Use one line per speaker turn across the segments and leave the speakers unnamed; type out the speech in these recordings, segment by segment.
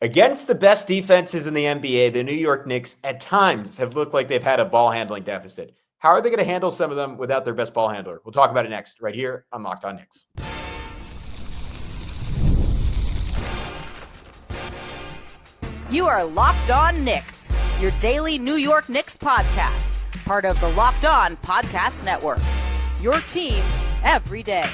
Against the best defenses in the NBA, the New York Knicks at times have looked like they've had a ball handling deficit. How are they going to handle some of them without their best ball handler? We'll talk about it next, right here on Locked On Knicks.
You are Locked On Knicks, your daily New York Knicks podcast, part of the Locked On Podcast Network. Your team every day.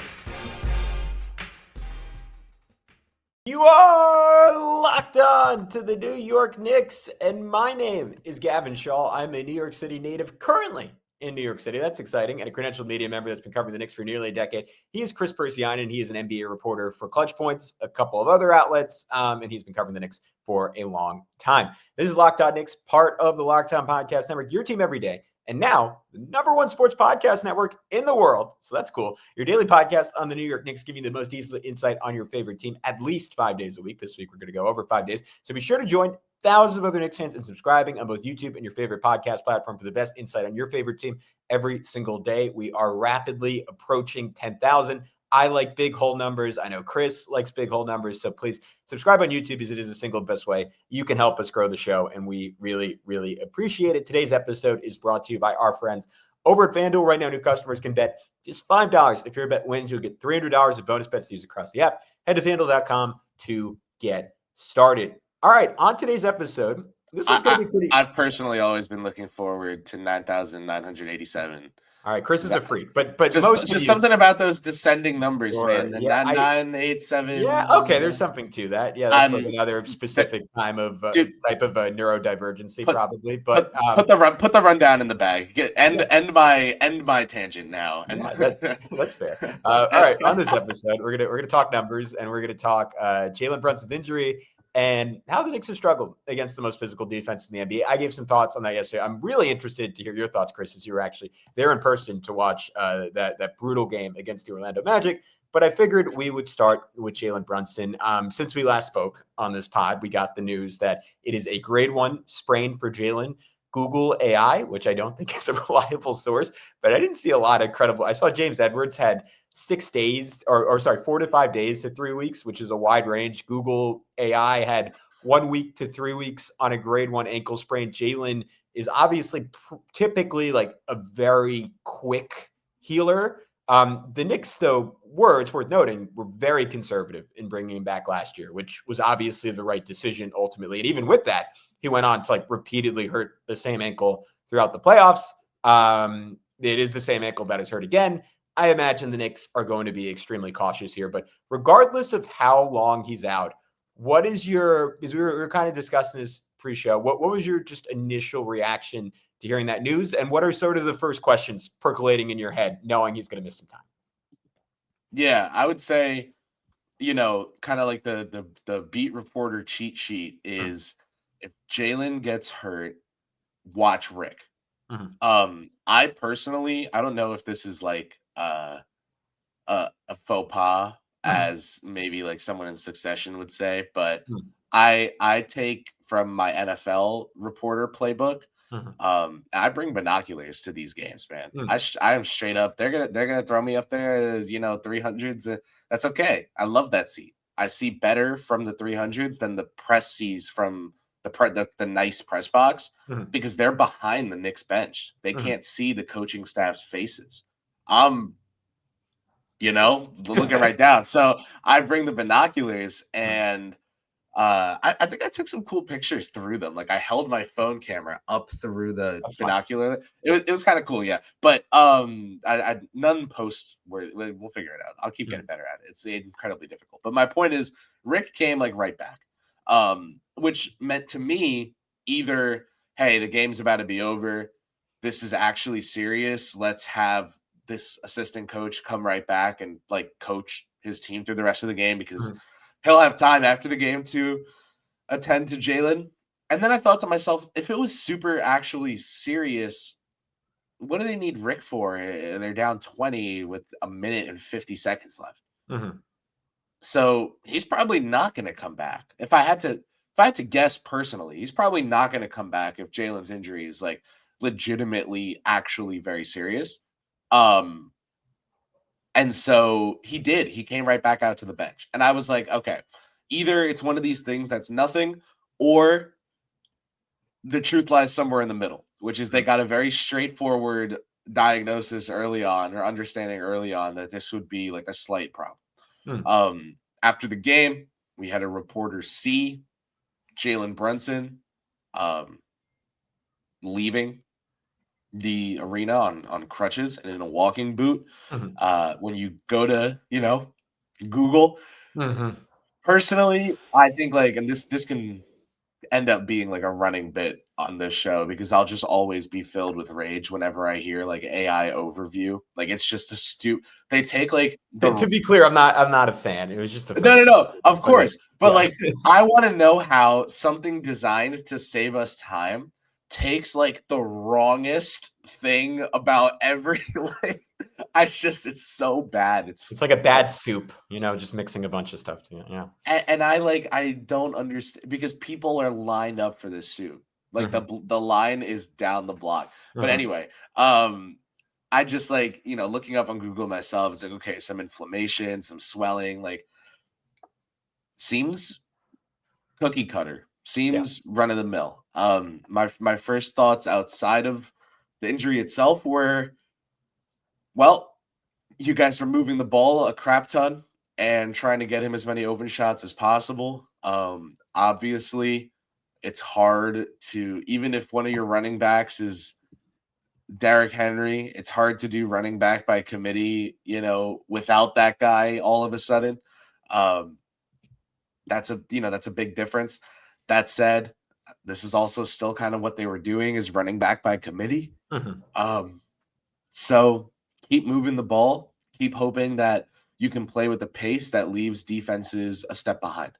You are locked on to the New York Knicks, and my name is Gavin Schall. I'm a New York City native, currently in New York City. That's exciting, and a credentialed media member that's been covering the Knicks for nearly a decade. He is Kris Pursiainen. He is an NBA reporter for Clutch Points, a couple of other outlets, and he's been covering the Knicks for a long time. This is Locked On Knicks, part of the Locked On Podcast Network, your team every day. And now, the number one sports podcast network in the world. So that's cool. Your daily podcast on the New York Knicks, giving you the most detailed insight on your favorite team at least 5 days a week. This week, we're going to go over 5 days. So be sure to join thousands of other Knicks fans in subscribing on both YouTube and your favorite podcast platform for the best insight on your favorite team every single day. We are rapidly approaching 10,000. I like big whole numbers. I know Kris likes big whole numbers. So please subscribe on YouTube, as it is the single best way you can help us grow the show. And we really, really appreciate it. Today's episode is brought to you by our friends over at FanDuel. Right now, new customers can bet just $5. If your bet wins, you'll get $300 of bonus bets to use across the app. Head to FanDuel.com to get started. All right, on today's episode, this one's going to be pretty...
I've personally always been looking forward to 9,987.
All right, Kris is a freak, but
just something about those descending numbers, man. The 9987.
Yeah, okay, there's something to that. Yeah, that's like another specific type of neurodivergency, probably. But
put the rundown in the bag. End my tangent now.
That's fair. All right, on this episode, we're gonna talk numbers, and we're gonna talk Jalen Brunson's injury and how the Knicks have struggled against the most physical defense in the NBA. I gave some thoughts on that yesterday. I'm really interested to hear your thoughts, Kris, as you were actually there in person to watch that brutal game against the Orlando Magic. But I figured we would start with Jalen Brunson. Since we last spoke on this pod, we got the news that it is a grade 1 sprain for Jalen. Google AI, which I don't think is a reliable source, but I didn't see a lot of credible. I saw James Edwards had 6 days, or 4 to 5 days to 3 weeks, which is a wide range. Google AI had 1 week to 3 weeks on a grade 1 ankle sprain. Jalen is obviously typically like a very quick healer. The Knicks, though, it's worth noting, were very conservative in bringing him back last year, which was obviously the right decision ultimately. And even with that, he went on to repeatedly hurt the same ankle throughout the playoffs. It is the same ankle that is hurt again. I imagine the Knicks are going to be extremely cautious here. But regardless of how long he's out, what is because we were kind of discussing this pre-show, what was your just initial reaction to hearing that news? And what are sort of the first questions percolating in your head, knowing he's going to miss some time?
Yeah, I would say, kind of like the beat reporter cheat sheet is if Jalen gets hurt, watch Rick. Mm-hmm. I personally, I don't know if this is like a faux pas, as maybe like someone in Succession would say, but I take from my NFL reporter playbook. I bring binoculars to these games, man. I am straight up. They're gonna throw me up there as 300s. That's okay. I love that seat. I see better from the 300s than the press sees from the nice press box because they're behind the Knicks bench. They can't see the coaching staff's faces. I'm looking right down. So I bring the binoculars, and I think I took some cool pictures through them. Like I held my phone camera up through the binocular. Fun. It was kind of cool, yeah. But I none posts where we'll figure it out. I'll keep getting better at it. It's incredibly difficult. But my point is, Rick came right back, which meant to me either, hey, the game's about to be over. This is actually serious. Let's have this assistant coach come right back and coach his team through the rest of the game because he'll have time after the game to attend to Jalen. And then I thought to myself, if it was super actually serious, what do they need Rick for? They're down 20 with 1 minute and 50 seconds left. So he's probably not going to come back. If I had to guess personally, he's probably not going to come back if Jalen's injury is legitimately actually very serious. And so he did. He came right back out to the bench. And I was like, okay, either it's one of these things that's nothing, or the truth lies somewhere in the middle, which is they got a very straightforward diagnosis early on, or understanding early on, that this would be like a slight problem. After the game, we had a reporter see Jalen Brunson leaving the arena on crutches and in a walking boot. When you go to, Google, personally, I think and this can end up being like a running bit on this show, because I'll just always be filled with rage whenever I hear AI overview. It's just they take
To be clear, I'm not a fan. It was just a
no, of course. But
yeah.
I want to know how something designed to save us time takes the wrongest thing about every it's so bad. It's
like a bad soup, just mixing a bunch of stuff together. Yeah.
And I don't understand, because people are lined up for this soup. The line is down the block. But anyway, I just looking up on Google myself, it's okay, some inflammation, some swelling, seems cookie cutter, seems run of the mill. My first thoughts outside of the injury itself were, well, you guys were moving the ball a crap ton and trying to get him as many open shots as possible. Obviously, it's hard to, even if one of your running backs is Derrick Henry, it's hard to do running back by committee, without that guy all of a sudden. That's a big difference. That said, this is also still kind of what they were doing, is running back by committee. So keep moving the ball, keep hoping that you can play with the pace that leaves defenses a step behind.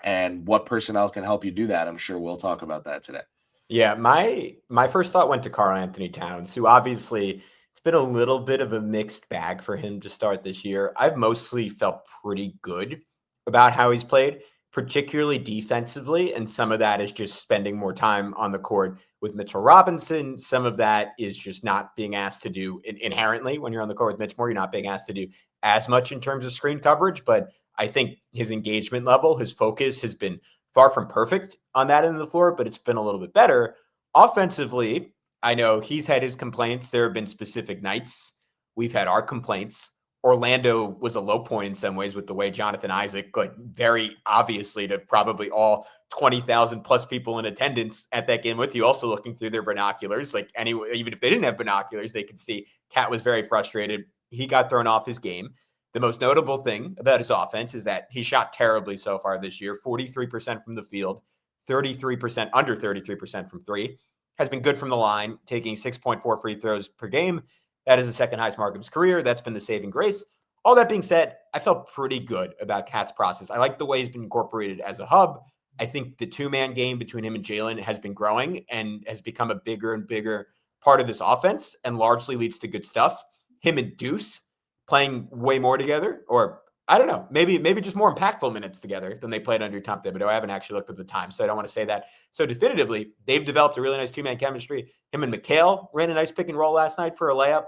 And what personnel can help you do that? I'm sure we'll talk about that today.
Yeah, my first thought went to Karl-Anthony Towns, who obviously, it's been a little bit of a mixed bag for him to start this year. I've mostly felt pretty good about how he's played, particularly defensively, and some of that is just spending more time on the court with Mitchell Robinson. Some of that is just not being asked to do inherently when you're on the court with Mitch Moore. You're not being asked to do as much in terms of screen coverage, but I think his engagement level, his focus has been far from perfect on that end of the floor, but it's been a little bit better. Offensively, I know he's had his complaints. There have been specific nights. We've had our complaints. Orlando was a low point in some ways with the way Jonathan Isaac, very obviously to probably all 20,000 plus people in attendance at that game with you, also looking through their binoculars. Anyway, even if they didn't have binoculars, they could see Cat was very frustrated. He got thrown off his game. The most notable thing about his offense is that he shot terribly so far this year, 43% from the field, 33%, under 33% from three, has been good from the line, taking 6.4 free throws per game. That is the second highest mark of his career. That's been the saving grace. All that being said, I felt pretty good about Cat's process. I like the way he's been incorporated as a hub. I think the two-man game between him and Jalen has been growing and has become a bigger and bigger part of this offense, and largely leads to good stuff. Him and Deuce playing way more together, or I don't know, maybe just more impactful minutes together than they played under Tom Thibodeau. I haven't actually looked at the time, so I don't want to say that so definitively. They've developed a really nice two-man chemistry. Him and McHale ran a nice pick and roll last night for a layup.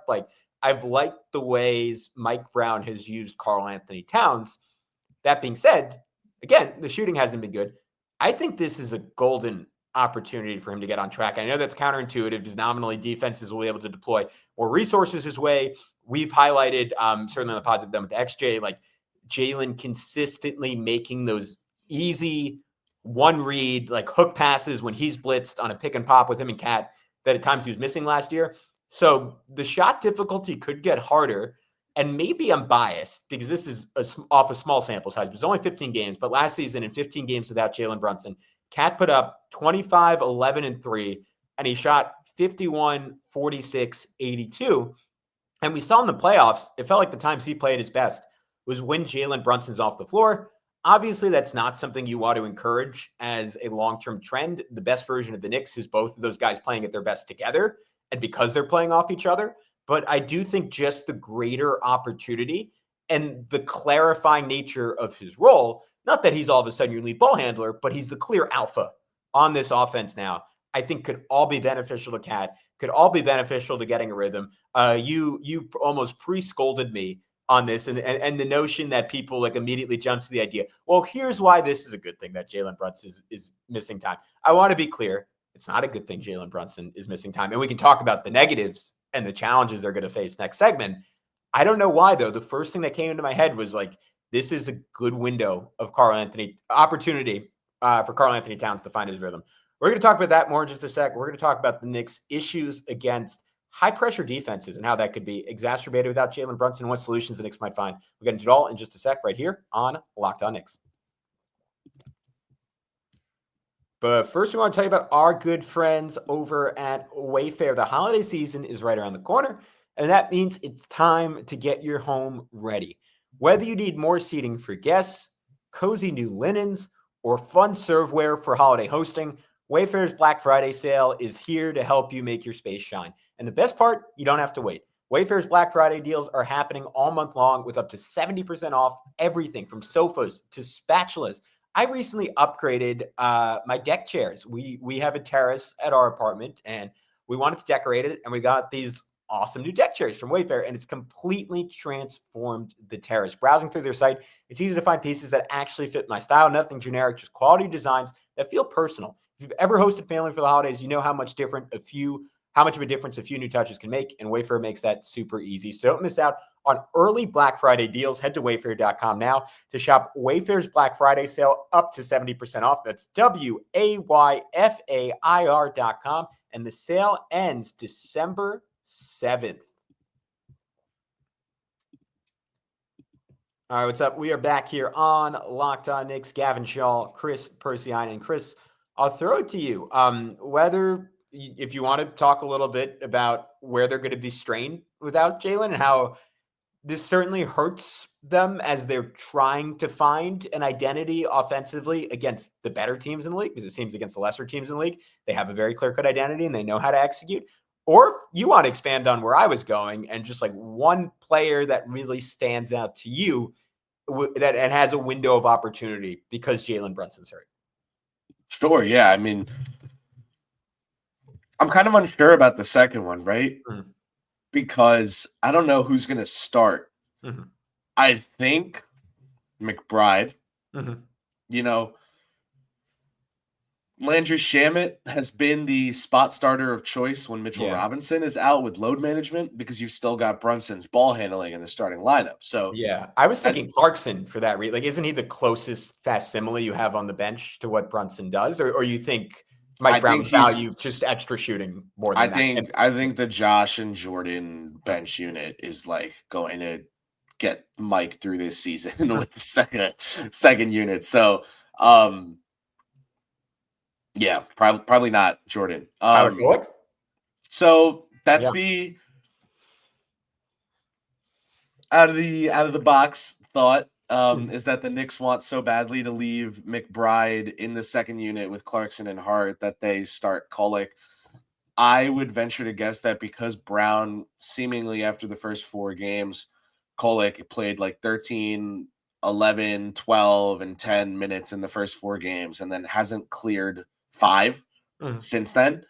I've liked the ways Mike Brown has used Karl-Anthony Towns. That being said, again, the shooting hasn't been good. I think this is a golden opportunity for him to get on track. I know that's counterintuitive, because nominally defenses will be able to deploy more resources his way. We've highlighted, certainly on the pods of them with the XJ, Jalen consistently making those easy one read, hook passes when he's blitzed on a pick and pop with him and Cat that at times he was missing last year. So the shot difficulty could get harder. And maybe I'm biased because this is off a small sample size. It's only 15 games, but last season in 15 games without Jalen Brunson, Cat put up 25, 11, and 3, and he shot 51, 46, 82. And we saw in the playoffs, it felt like the times he played his best was when Jalen Brunson's off the floor. Obviously, that's not something you want to encourage as a long-term trend. The best version of the Knicks is both of those guys playing at their best together, and because they're playing off each other. But I do think just the greater opportunity and the clarifying nature of his role, not that he's all of a sudden your lead ball handler, but he's the clear alpha on this offense now, I think could all be beneficial to Cat, could all be beneficial to getting a rhythm. You almost pre-scolded me on this, and the notion that people like immediately jump to the idea, well, here's why this is a good thing that Jalen Brunson is missing time. I want to be clear. It's not a good thing Jalen Brunson is missing time. And we can talk about the negatives and the challenges they're going to face next segment. I don't know why, though. The first thing that came into my head was like, this is a good window of opportunity for Karl-Anthony Towns to find his rhythm. We're going to talk about that more in just a sec. We're going to talk about the Knicks' issues against high-pressure defenses and how that could be exacerbated without Jalen Brunson and what solutions the Knicks might find. We'll get into it all in just a sec right here on Locked On Knicks. But first, we want to tell you about our good friends over at Wayfair. The holiday season is right around the corner, and that means it's time to get your home ready. Whether you need more seating for guests, cozy new linens, or fun serveware for holiday hosting, Wayfair's Black Friday sale is here to help you make your space shine. And the best part, you don't have to wait. Wayfair's Black Friday deals are happening all month long with up to 70% off everything from sofas to spatulas. I recently upgraded my deck chairs. We have a terrace at our apartment, and we wanted to decorate it, and we got these awesome new deck chairs from Wayfair, and it's completely transformed the terrace. Browsing through their site, it's easy to find pieces that actually fit my style, nothing generic, just quality designs that feel personal. If you've ever hosted family for the holidays, you know how much of a difference a few new touches can make, and Wayfair makes that super easy. So don't miss out on early Black Friday deals. Head to wayfair.com now to shop Wayfair's Black Friday sale up to 70% off. That's WAYFAIR.com, and the sale ends December 7th. All right, what's up? We are back here on Locked On Knicks. Gavin, Schall, Kris, Pursiainen, and Kris, I'll throw it to you. If you want to talk a little bit about where they're going to be strained without Jalen and how this certainly hurts them as they're trying to find an identity offensively against the better teams in the league, because it seems against the lesser teams in the league, they have a very clear-cut identity and they know how to execute. Or you want to expand on where I was going and just like one player that really stands out to you and has a window of opportunity because Jalen Brunson's hurt.
Sure, yeah. I mean, I'm kind of unsure about the second one, right? Mm-hmm. Because I don't know who's going to start. Mm-hmm. I think McBride, Landry Shamet has been the spot starter of choice when Mitchell Robinson is out with load management, because you've still got Brunson's ball handling in the starting lineup. So
yeah, I was thinking Clarkson for that. Like, isn't he the closest facsimile you have on the bench to what Brunson does? Or you think Mike Brown value just extra shooting more than that?
I think the Josh and Jordan bench unit is like going to get Mike through this season with the second unit. So, yeah, probably not Jordan.
Tyler Kolek?
So that's the out of the box thought. Is that the Knicks want so badly to leave McBride in the second unit with Clarkson and Hart that they start Kolek. I would venture to guess that because Brown seemingly after the first 4 games, Kolek played like 13, 11, 12, and 10 minutes in the first 4 games and then hasn't cleared 5 since then.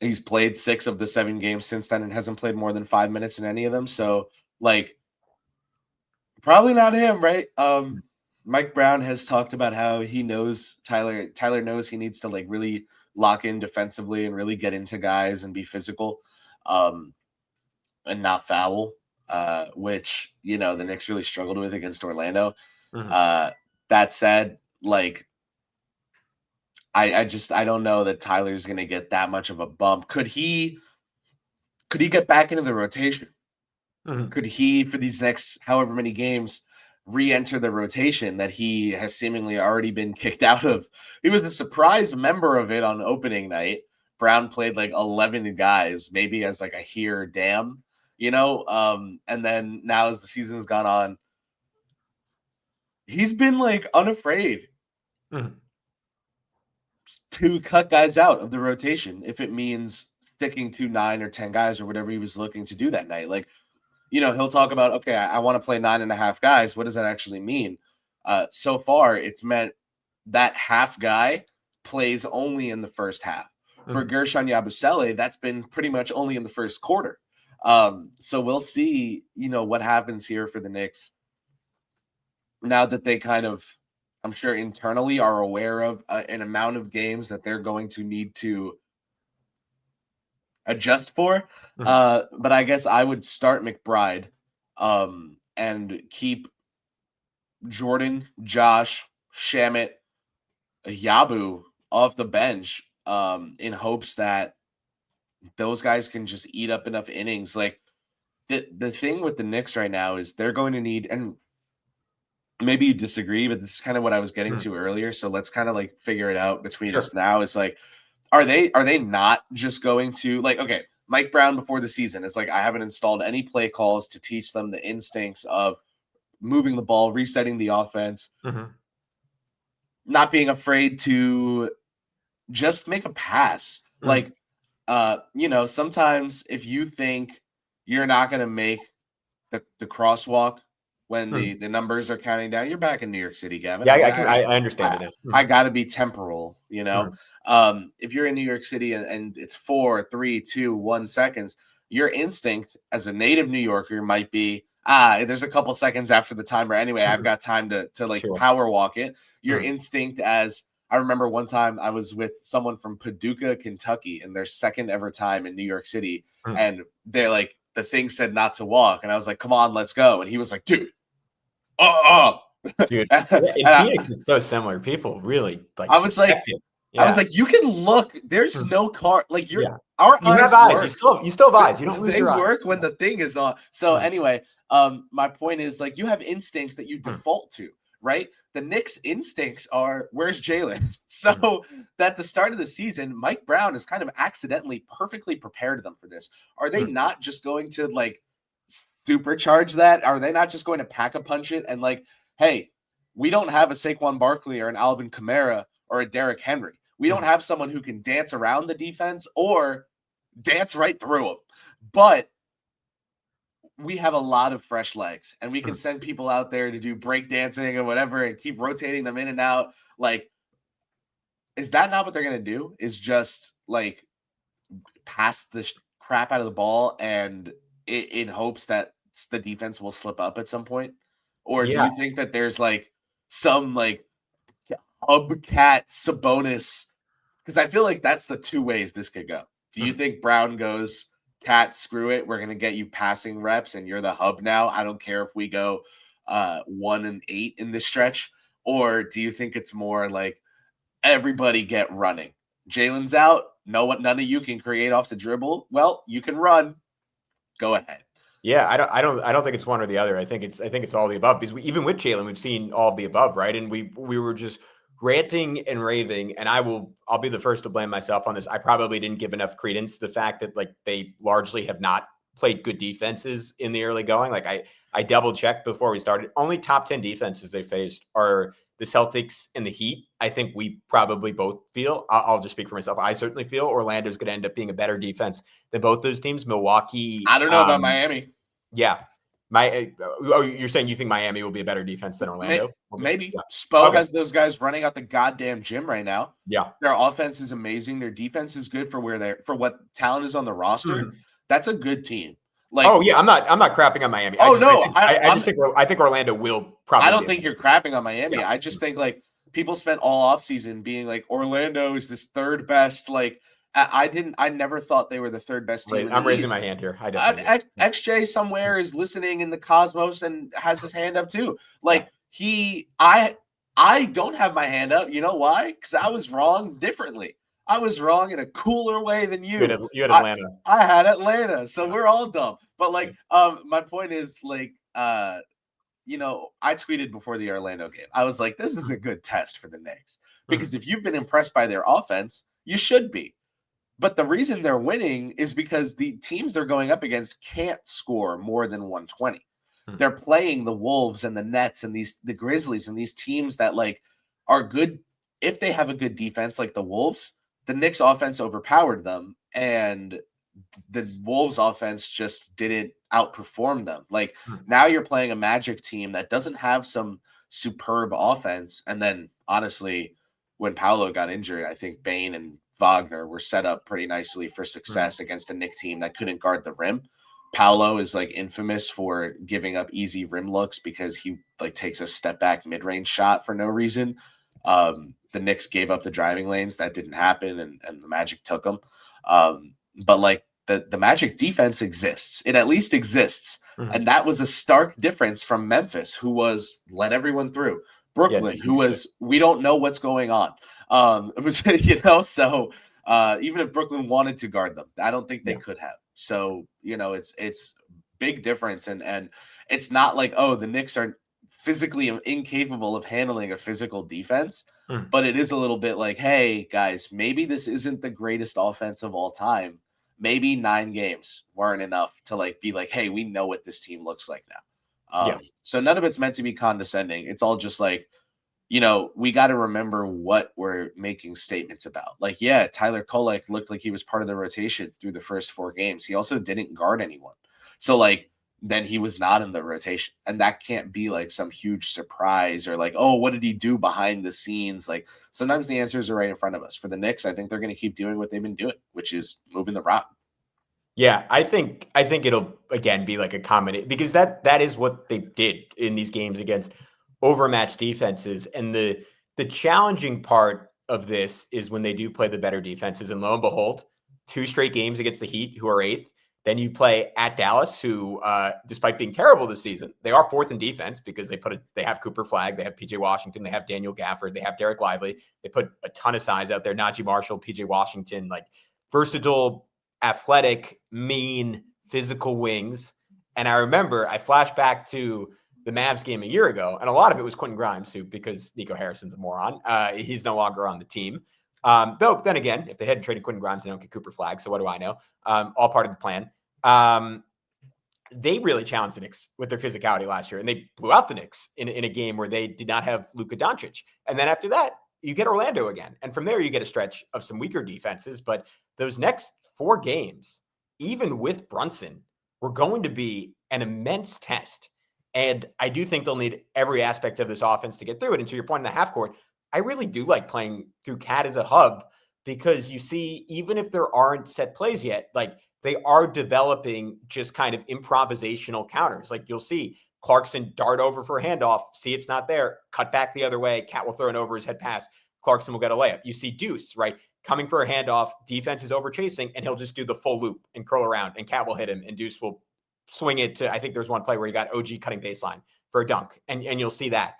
He's played 6 of the 7 games since then and hasn't played more than 5 minutes in any of them. So like, probably not him, right? Mike Brown has talked about how he knows Tyler knows he needs to like really lock in defensively and really get into guys and be physical and not foul, which, the Knicks really struggled with against Orlando. That said, like, I don't know that Tyler's going to get that much of a bump. Could he get back into the rotation? Could he, for these next however many games, re-enter the rotation that he has seemingly already been kicked out of? He was a surprise member of it on opening night. Brown played like 11 guys, maybe as like a here damn, and then now as the season's gone on, he's been like unafraid to cut guys out of the rotation if it means sticking to 9 or 10 guys or whatever he was looking to do that night. Like, he'll talk about, okay, I want to play 9.5 guys. What does that actually mean? So far, it's meant that half guy plays only in the first half. For Gershon Yabusele, that's been pretty much only in the first quarter. So we'll see, what happens here for the Knicks now that they kind of, I'm sure internally are aware of an amount of games that they're going to need to adjust for. But I guess I would start McBride and keep Jordan, Josh, Shamit, Yabu off the bench in hopes that those guys can just eat up enough innings. Like the thing with the Knicks right now is they're going to need, and maybe you disagree, but this is kind of what I was getting to earlier. So let's kind of like figure it out between us now. Is like, are they not just going to like, okay, Mike Brown before the season is like, I haven't installed any play calls to teach them the instincts of moving the ball, resetting the offense, not being afraid to just make a pass. Like, sometimes if you think you're not going to make the crosswalk when the numbers are counting down, you're back in New York City, Gavin.
Yeah, I understand it.
I got to be temporal, if you're in New York City and it's 4, 3, 2, 1 seconds, your instinct as a native New Yorker might be, there's a couple seconds after the timer anyway. I've got time to power walk it. Your instinct as, I remember one time I was with someone from Paducah, Kentucky, and their second ever time in New York City. And they're like, the thing said not to walk. And I was like, come on, let's go. And he was like, dude,
dude. In Phoenix, it's so similar. People really like.
I was like, you can look. There's no car. Like you have
eyes. You still have eyes. You don't lose your eyes.
They work when the thing is on. So anyway, my point is like you have instincts that you default to, right? The Knicks' instincts are, where's Jalen? So at the start of the season, Mike Brown has kind of accidentally perfectly prepared them for this. Are they not just going to like supercharge that? Are they not just going to pack a punch it and like, hey, we don't have a Saquon Barkley or an Alvin Kamara or a Derrick Henry. We don't have someone who can dance around the defense or dance right through them. But we have a lot of fresh legs, and we can send people out there to do break dancing or whatever and keep rotating them in and out. Like, is that not what they're going to do? Is just like pass the crap out of the ball and in hopes that the defense will slip up at some point? Or do you think that there's like some like hubcat Sabonis? Because I feel like that's the two ways this could go. Do you think Brown goes, Cat, screw it, we're going to get you passing reps and you're the hub now? I don't care if we go 1-8 in this stretch. Or do you think it's more like everybody get running? Jalen's out. None of you can create off the dribble. Well, you can run. Go ahead.
Yeah, I don't think it's one or the other. I think it's all the above, because even with Jalen, we've seen all of the above, right? And we were just ranting and raving, and I'll be the first to blame myself on this. I probably didn't give enough credence to the fact that like they largely have not played good defenses in the early going. Like I double checked before we started. Only top 10 defenses they faced are the Celtics and the Heat. I think we probably both feel, I'll just speak for myself, I certainly feel Orlando's going to end up being a better defense than both those teams. Milwaukee,
I don't know about Miami.
Yeah. You're saying you think Miami will be a better defense than Orlando?
Maybe. Yeah. Spo has those guys running out the goddamn gym right now.
Yeah.
Their offense is amazing. Their defense is good for what talent is on the roster. That's a good team. Like,
I'm not crapping on Miami. I think Orlando will probably.
I don't think you're crapping on Miami. Yeah. I just think like people spent all offseason being like Orlando is this third best. Like I never thought they were the third best team.
I'm raising my hand here.
XJ somewhere is listening in the cosmos and has his hand up too. Like I don't have my hand up. You know why? Because I was wrong differently. I was wrong in a cooler way than you.
You had Atlanta.
I had Atlanta, so we're all dumb. But like, my point is like, I tweeted before the Orlando game. I was like, this is a good test for the Knicks because if you've been impressed by their offense, you should be. But the reason they're winning is because the teams they're going up against can't score more than 120. They're playing the Wolves and the Nets and the Grizzlies and these teams that like are good if they have a good defense like the Wolves. The Knicks offense overpowered them, and the Wolves offense just didn't outperform them. Like now you're playing a Magic team that doesn't have some superb offense. And then honestly, when Paolo got injured, I think Bane and Wagner were set up pretty nicely for success against a Knicks team that couldn't guard the rim. Paolo is like infamous for giving up easy rim looks because he like takes a step back mid-range shot for no reason. The Knicks gave up the driving lanes. That didn't happen, and the Magic took them. But like the Magic defense exists. It at least exists.
Mm-hmm.
And that was a stark difference from Memphis, who was let everyone through. Brooklyn, who was we don't know what's going on. You know, so even if Brooklyn wanted to guard them, I don't think they could have. So, you know, it's big difference. And it's not like, oh, the Knicks are physically incapable of handling a physical defense, but it is a little bit like, hey, guys, maybe this isn't the greatest offense of all time. Maybe 9 games weren't enough to like be like, hey, we know what this team looks like now. So none of it's meant to be condescending. It's all just like, you know, we got to remember what we're making statements about. Like, yeah, Tyler Kolek looked like he was part of the rotation through the first 4 games. He also didn't guard anyone. So like, then he was not in the rotation. And that can't be like some huge surprise or like, oh, what did he do behind the scenes? Like sometimes the answers are right in front of us. For the Knicks, I think they're going to keep doing what they've been doing, which is moving the rock.
Yeah, I think it'll again be like a combination because that is what they did in these games against overmatched defenses. And the challenging part of this is when they do play the better defenses. And lo and behold, 2 straight games against the Heat, who are 8th. Then you play at Dallas, who, despite being terrible this season, they are 4th in defense because they have Cooper Flagg, they have PJ Washington, they have Daniel Gafford, they have Derek Lively. They put a ton of size out there. Najee Marshall, PJ Washington, like versatile, athletic, mean, physical wings. And I remember I flashed back to the Mavs game a year ago, and a lot of it was Quentin Grimes, who, because Nico Harrison's a moron, he's no longer on the team. Though, then again, if they hadn't traded Quentin Grimes, they don't get Cooper Flagg, so what do I know? All part of the plan. They really challenged the Knicks with their physicality last year, and they blew out the Knicks in a game where they did not have Luka Doncic. And then after that, you get Orlando again. And from there, you get a stretch of some weaker defenses. But those next 4 games, even with Brunson, were going to be an immense test. And I do think they'll need every aspect of this offense to get through it. And to your point in the half court, I really do like playing through Cat as a hub because you see, even if there aren't set plays yet, like they are developing just kind of improvisational counters. Like you'll see Clarkson dart over for a handoff, see it's not there, cut back the other way, Cat will throw an over his head pass, Clarkson will get a layup. You see Deuce, right, coming for a handoff, defense is over chasing, and he'll just do the full loop and curl around, and Cat will hit him, and Deuce will swing it to, I think there's one play where he got OG cutting baseline for a dunk, and you'll see that.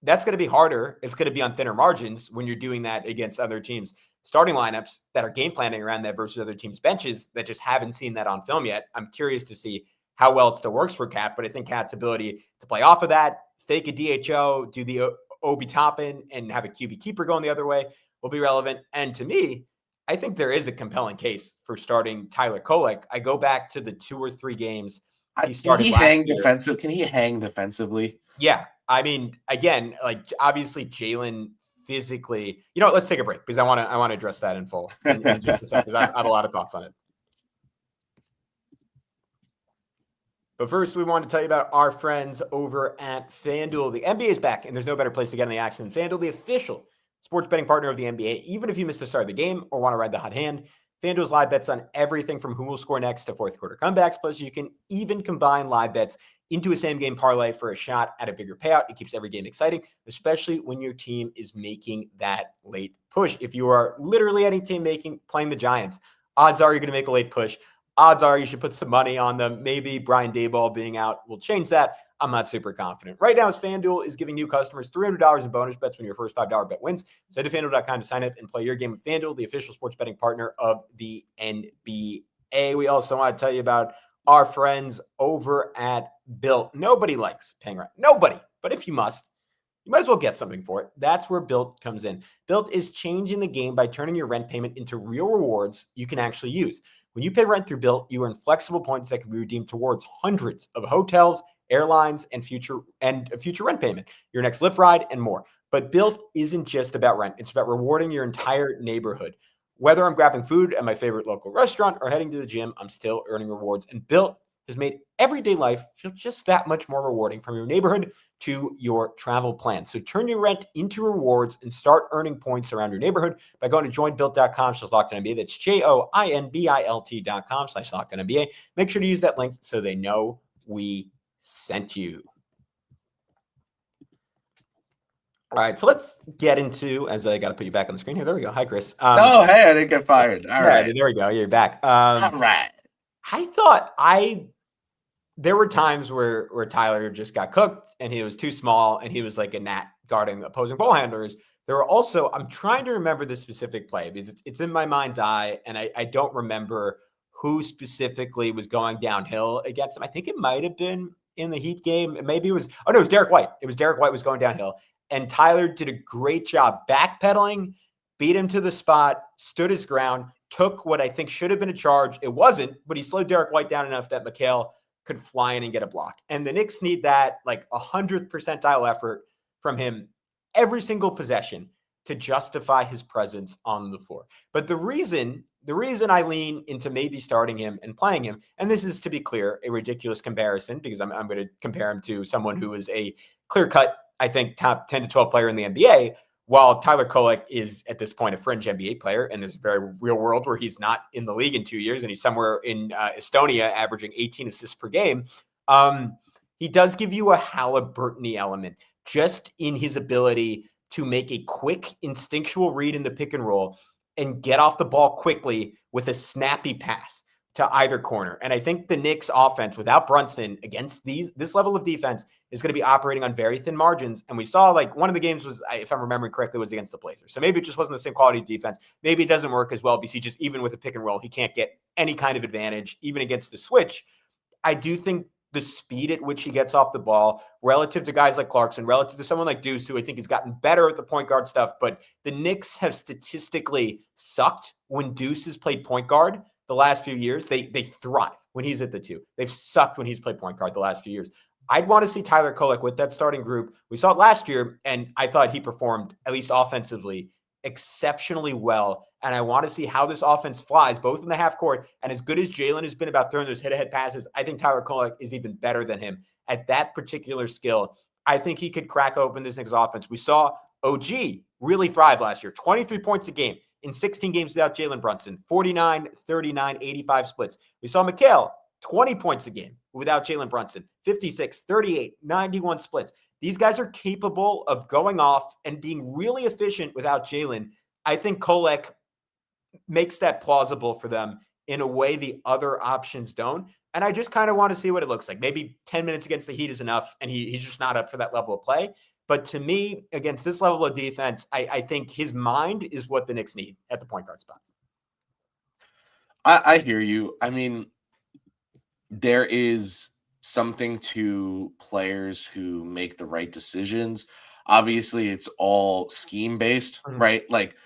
That's going to be harder. It's going to be on thinner margins when you're doing that against other teams' starting lineups that are game planning around that versus other teams' benches that just haven't seen that on film yet. I'm curious to see how well it still works for Cat, but I think Cat's ability to play off of that, fake a DHO, do the Obi Toppin, and have a QB keeper going the other way will be relevant. And to me, I think there is a compelling case for starting Tyler Kolek. I go back to the 2 or 3 games he started last year.
Can he hang defensively?
Yeah. I mean, again, like obviously Jalen physically, you know, let's take a break because I want to address that in full in just a second because I have a lot of thoughts on it. But first, we want to tell you about our friends over at FanDuel. The NBA is back, and there's no better place to get in the action than FanDuel, the official sports betting partner of the NBA. Even if you missed the start of the game or want to ride the hot hand, FanDuel's live bets on everything from who will score next to fourth quarter comebacks. Plus, you can even combine live bets into a same-game parlay for a shot at a bigger payout. It keeps every game exciting, especially when your team is making that late push. If you are literally any team playing the Giants, odds are you're going to make a late push. Odds are you should put some money on them. Maybe Brian Daboll being out will change that. I'm not super confident. Right now, FanDuel is giving new customers $300 in bonus bets when your first $5 bet wins. So head to FanDuel.com to sign up and play your game with FanDuel, the official sports betting partner of the NBA. We also want to tell you about our friends over at Built. Nobody likes paying rent. Nobody. But if you must, you might as well get something for it. That's where Built comes in. Built is changing the game by turning your rent payment into real rewards you can actually use. When you pay rent through Built, you earn flexible points that can be redeemed towards hundreds of hotels, airlines, and future rent payment, your next Lyft ride, and more. But Built isn't just about rent. It's about rewarding your entire neighborhood. Whether I'm grabbing food at my favorite local restaurant or heading to the gym, I'm still earning rewards. And Built has made everyday life feel just that much more rewarding, from your neighborhood to your travel plans. So turn your rent into rewards and start earning points around your neighborhood by going to joinbuilt.com/LockedOnNBA. That's joinbilt.com/LockedOnNBA. Make sure to use that link so they know we sent you. All right, so let's get into, as I got to put you back on the screen here. There we go. Hi, Kris.
Oh, hey, I didn't get fired. All right.
There we go. You're back.
All right.
I thought there were times where Tyler just got cooked and he was too small and he was like a gnat guarding opposing ball handlers. There were also, I'm trying to remember the specific play because it's in my mind's eye and I don't remember who specifically was going downhill against him. I think it might have been in the Heat game. Maybe it was, it was Derek White. It was Derek White was going downhill. And Tyler did a great job backpedaling, beat him to the spot, stood his ground, took what I think should have been a charge. It wasn't, but he slowed Derek White down enough that Mikal could fly in and get a block. And the Knicks need that like 100th percentile effort from him every single possession to justify his presence on the floor. But the reason I lean into maybe starting him and playing him, and this is, to be clear, a ridiculous comparison because I'm going to compare him to someone who is a clear-cut, I think, top 10 to 12 player in the NBA, while Tyler Kolek is at this point a fringe NBA player, and there's a very real world where he's not in the league in 2 years, and he's somewhere in Estonia averaging 18 assists per game. He does give you a Halliburton-y element just in his ability to make a quick instinctual read in the pick and roll and get off the ball quickly with a snappy pass to either corner. And I think the Knicks offense without Brunson against this level of defense is going to be operating on very thin margins. And we saw like one of the games was, if I'm remembering correctly, was against the Blazers. So maybe it just wasn't the same quality of defense. Maybe it doesn't work as well because he just, even with a pick and roll, he can't get any kind of advantage, even against the switch. I do think the speed at which he gets off the ball relative to guys like Clarkson, relative to someone like Deuce, who I think has gotten better at the point guard stuff. But the Knicks have statistically sucked when Deuce has played point guard the last few years. They thrive when he's at the two. They've sucked when he's played point guard the last few years. I'd want to see Tyler Kolek with that starting group. We saw it last year, and I thought he performed, at least offensively, exceptionally well. And I want to see how this offense flies, both in the half court. And as good as Jalen has been about throwing those hit-ahead passes, I think Tyler Kolek is even better than him at that particular skill. I think he could crack open this Knicks offense. We saw OG really thrive last year, 23 points a game in 16 games without Jalen Brunson, 49, 39, 85 splits. We saw Mikal, 20 points a game without Jalen Brunson, 56, 38, 91 splits. These guys are capable of going off and being really efficient without Jalen. I think Kolek makes that plausible for them in a way the other options don't. And I just kind of want to see what it looks like. Maybe 10 minutes against the Heat is enough, and he's just not up for that level of play. But to me, against this level of defense, I think his mind is what the Knicks need at the point guard spot.
I hear you. I mean, there is something to players who make the right decisions. Obviously, it's all scheme based, right? Like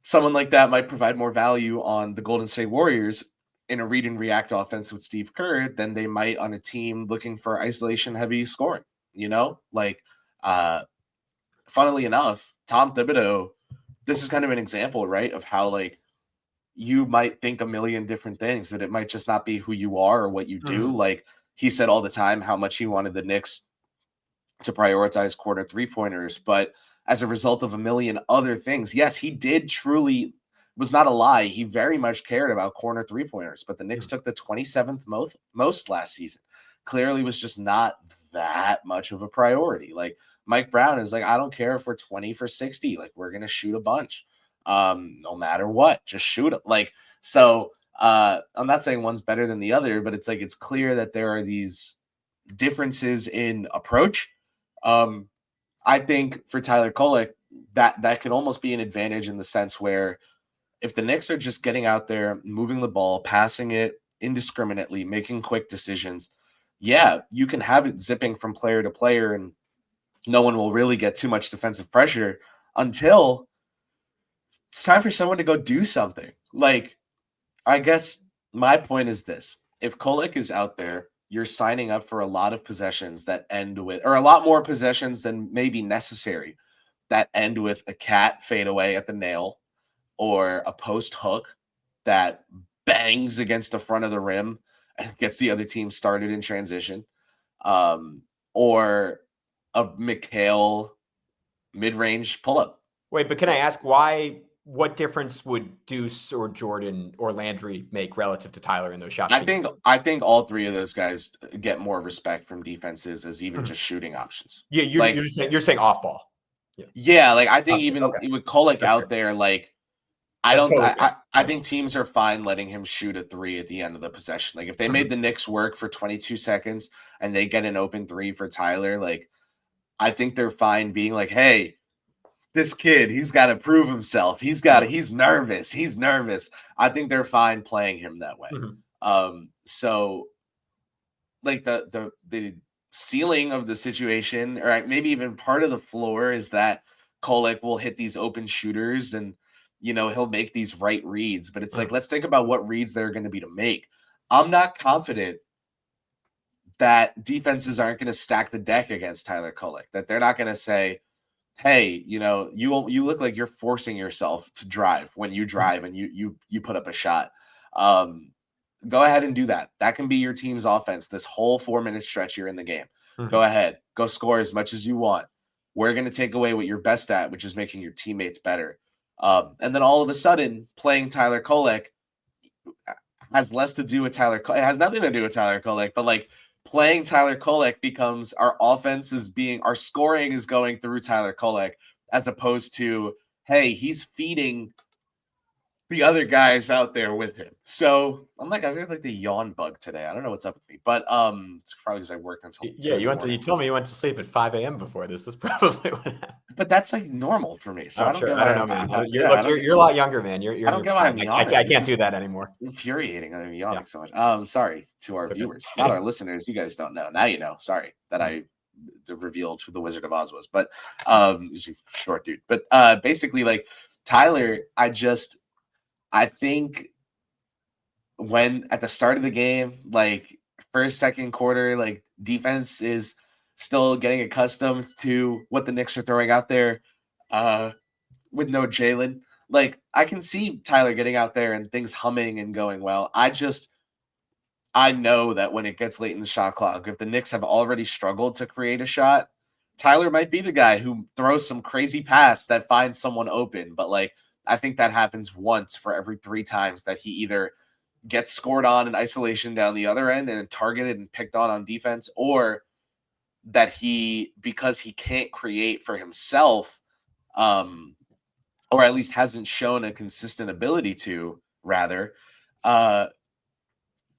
someone like that might provide more value on the Golden State Warriors in a read and react offense with Steve Kerr than they might on a team looking for isolation heavy scoring, like funnily enough, Tom Thibodeau, this is kind of an example, right, of how like you might think a million different things, but it might just not be who you are or what you do. Like he said all the time how much he wanted the Knicks to prioritize corner 3-pointers, but as a result of a million other things, yes, he did truly, was not a lie. He very much cared about corner 3-pointers, but the Knicks took the 27th most last season. Clearly was just not that much of a priority. Like Mike Brown is like, I don't care if we're 20 for 60. Like we're going to shoot a bunch. No matter what, just shoot it. Like, so I'm not saying one's better than the other, but it's like, it's clear that there are these differences in approach. I think for Tyler Kolek, that could almost be an advantage in the sense where if the Knicks are just getting out there, moving the ball, passing it indiscriminately, making quick decisions, yeah, you can have it zipping from player to player and no one will really get too much defensive pressure until it's time for someone to go do something. Like, I guess my point is this. If Kolek is out there, you're signing up for a lot of possessions that end with, or a lot more possessions than maybe necessary, that end with a cat fadeaway at the nail or a post hook that bangs against the front of the rim gets the other team started in transition, or a McHale mid-range pull-up.
Wait, but can I ask what difference would Deuce or Jordan or Landry make relative to Tyler in those shots?
I think all three of those guys get more respect from defenses as even just shooting options.
Yeah, you're saying off ball.
Yeah, like I think even with Kolek out there, like I think teams are fine letting him shoot a three at the end of the possession. Like if they made the Knicks work for 22 seconds and they get an open three for Tyler, like I think they're fine being like, hey, this kid, he's got to prove himself. He's nervous. He's nervous. I think they're fine playing him that way. So like the ceiling of the situation, or maybe even part of the floor, is that Kolek will hit these open shooters and, you know, he'll make these right reads. But it's like, let's think about what reads they're going to be to make. I'm not confident that defenses aren't going to stack the deck against Tyler Kolek, that they're not going to say, hey, you know, you look like you're forcing yourself to drive when you drive and you put up a shot. Go ahead and do that. That can be your team's offense. This whole 4-minute stretch you're in the game. Go ahead, go score as much as you want. We're going to take away what you're best at, which is making your teammates better. And then all of a sudden, playing Tyler Kolek has less to do with Tyler. It has nothing to do with Tyler Kolek, but like playing Tyler Kolek becomes our scoring is going through Tyler Kolek, as opposed to, hey, he's feeding the other guys out there with him. So I'm like, I got like the yawn bug today. I don't know what's up with me, but it's probably because I worked until
you told me you went to sleep at 5 a.m. before this. That's probably what happened.
But that's like normal for me. So I don't know, man.
You're a lot younger, man. I don't get why I'm yawning. I can't do that anymore.
It's infuriating. I'm yawning so much. Sorry to our viewers, not our listeners. You guys don't know. Now you know. Sorry that I revealed who the Wizard of Oz was, but he's a short dude. But basically, like Tyler, I think when at the start of the game, like first, second quarter, like defense is still getting accustomed to what the Knicks are throwing out there with no Jalen. Like I can see Tyler getting out there and things humming and going well. I know that when it gets late in the shot clock, if the Knicks have already struggled to create a shot, Tyler might be the guy who throws some crazy pass that finds someone open. But like, I think that happens once for every 3 times that he either gets scored on in isolation down the other end and targeted and picked on defense, or that because he can't create for himself, or at least hasn't shown a consistent ability to, rather,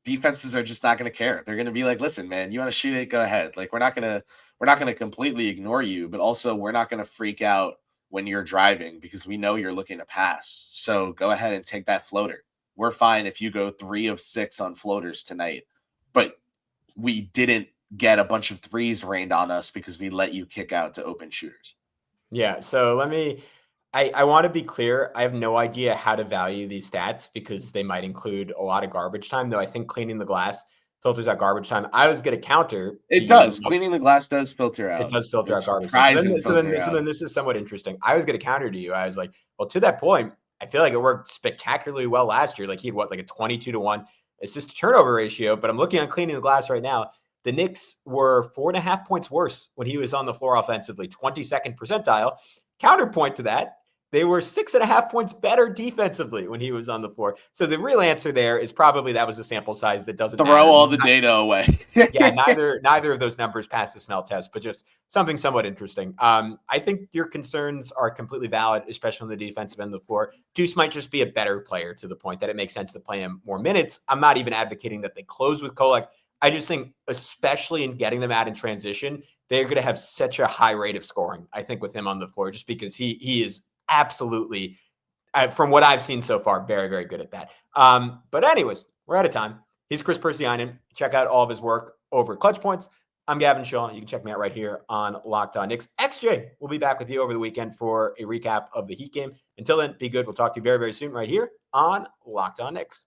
defenses are just not going to care. They're going to be like, listen, man, you want to shoot it? Go ahead. Like, we're not going to completely ignore you, but also we're not going to freak out when you're driving because we know you're looking to pass. So go ahead and take that floater. We're fine if you go 3 of 6 on floaters tonight, but we didn't get a bunch of threes rained on us because we let you kick out to open shooters.
Yeah. So I want to be clear. I have no idea how to value these stats because they might include a lot of garbage time, though I think cleaning the glass filters out garbage time. I was going to counter.
It does. Cleaning the glass does filter out.
It does filter out garbage time. So then this is somewhat interesting. I was going to counter to you. I was like, well, to that point, I feel like it worked spectacularly well last year. Like he had like a 22-to-1 assist to turnover ratio, but I'm looking on cleaning the glass right now. The Knicks were 4.5 points worse when he was on the floor offensively, 22nd percentile. Counterpoint to that, they were 6.5 points better defensively when he was on the floor. So the real answer there is probably that was a sample size that doesn't
throw
matter.
All the data away.
Yeah, neither of those numbers pass the smell test, but just something somewhat interesting. I think your concerns are completely valid, especially on the defensive end of the floor. Deuce might just be a better player to the point that it makes sense to play him more minutes. I'm not even advocating that they close with Kolek. I just think, especially in getting them out in transition, they're going to have such a high rate of scoring, I think, with him on the floor, just because he is absolutely, from what I've seen so far, very, very good at that. But anyways, we're out of time. He's Kris Pursiainen. Check out all of his work over at Clutch Points. I'm Gavin Schall. You can check me out right here on Locked On Knicks. XJ will be back with you over the weekend for a recap of the Heat game. Until then, be good. We'll talk to you very, very soon right here on Locked On Knicks.